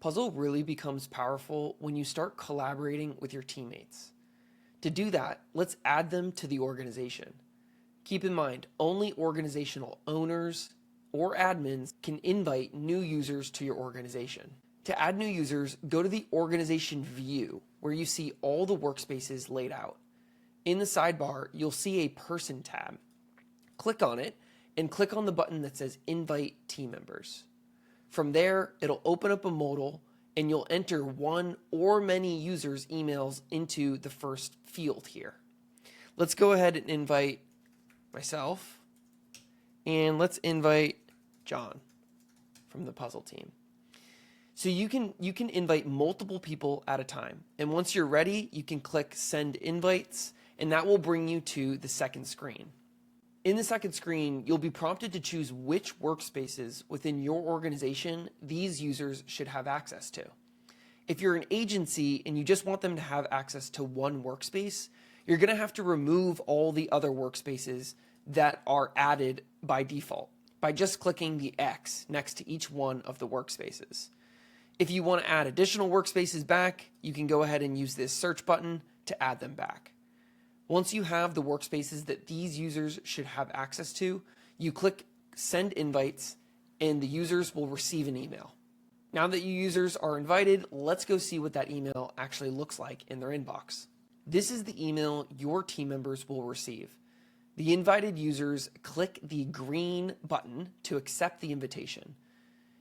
Puzzle really becomes powerful when you start collaborating with your teammates. To do that, let's add them to the organization. Keep in mind, only organizational owners or admins can invite new users to your organization. To add new users, go to the organization view where you see all the workspaces laid out. In the sidebar, you'll see a person tab. Click on it and click on the button that says Invite Team Members. From there, it'll open up a modal and you'll enter one or many users' emails into the first field here. Let's go ahead and invite myself, and let's invite John from the puzzle team. So you can invite multiple people at a time, and once you're ready, you can click Send Invites, and that will bring you to the second screen. In the second screen, you'll be prompted to choose which workspaces within your organization these users should have access to. If you're an agency and you just want them to have access to one workspace, you're going to have to remove all the other workspaces that are added by default by just clicking the X next to each one of the workspaces. If you want to add additional workspaces back, you can go ahead and use this search button to add them back. Once you have the workspaces that these users should have access to, you click Send Invites and the users will receive an email. Now that you users are invited, let's go see what that email actually looks like in their inbox. This is the email your team members will receive. The invited users click the green button to accept the invitation.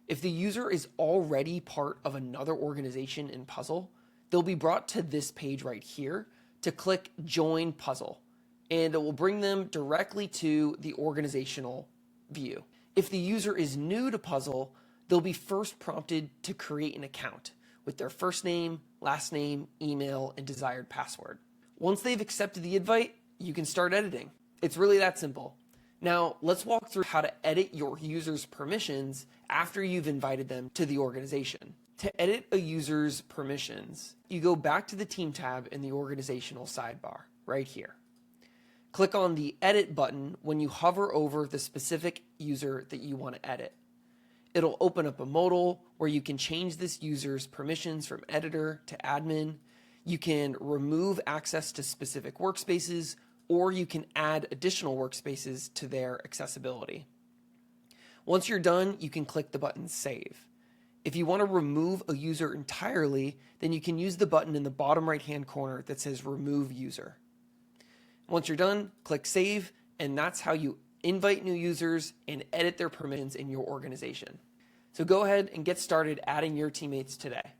If the user is already part of another organization in Puzzle, they'll be brought to this page right here to click Join Puzzle, and it will bring them directly to the organizational view. If the user is new to Puzzle, they'll be first prompted to create an account with their first name, last name, email, and desired password. Once they've accepted the invite, you can start editing. It's really that simple. Now, let's walk through how to edit your users' permissions after you've invited them to the organization. To edit a user's permissions, you go back to the Team tab in the organizational sidebar, right here. Click on the Edit button when you hover over the specific user that you want to edit. It'll open up a modal where you can change this user's permissions from editor to admin. You can remove access to specific workspaces, or you can add additional workspaces to their accessibility. Once you're done, you can click the button Save. If you want to remove a user entirely, then you can use the button in the bottom right-hand corner that says Remove User. Once you're done, click Save, and that's how you invite new users and edit their permissions in your organization. So go ahead and get started adding your teammates today.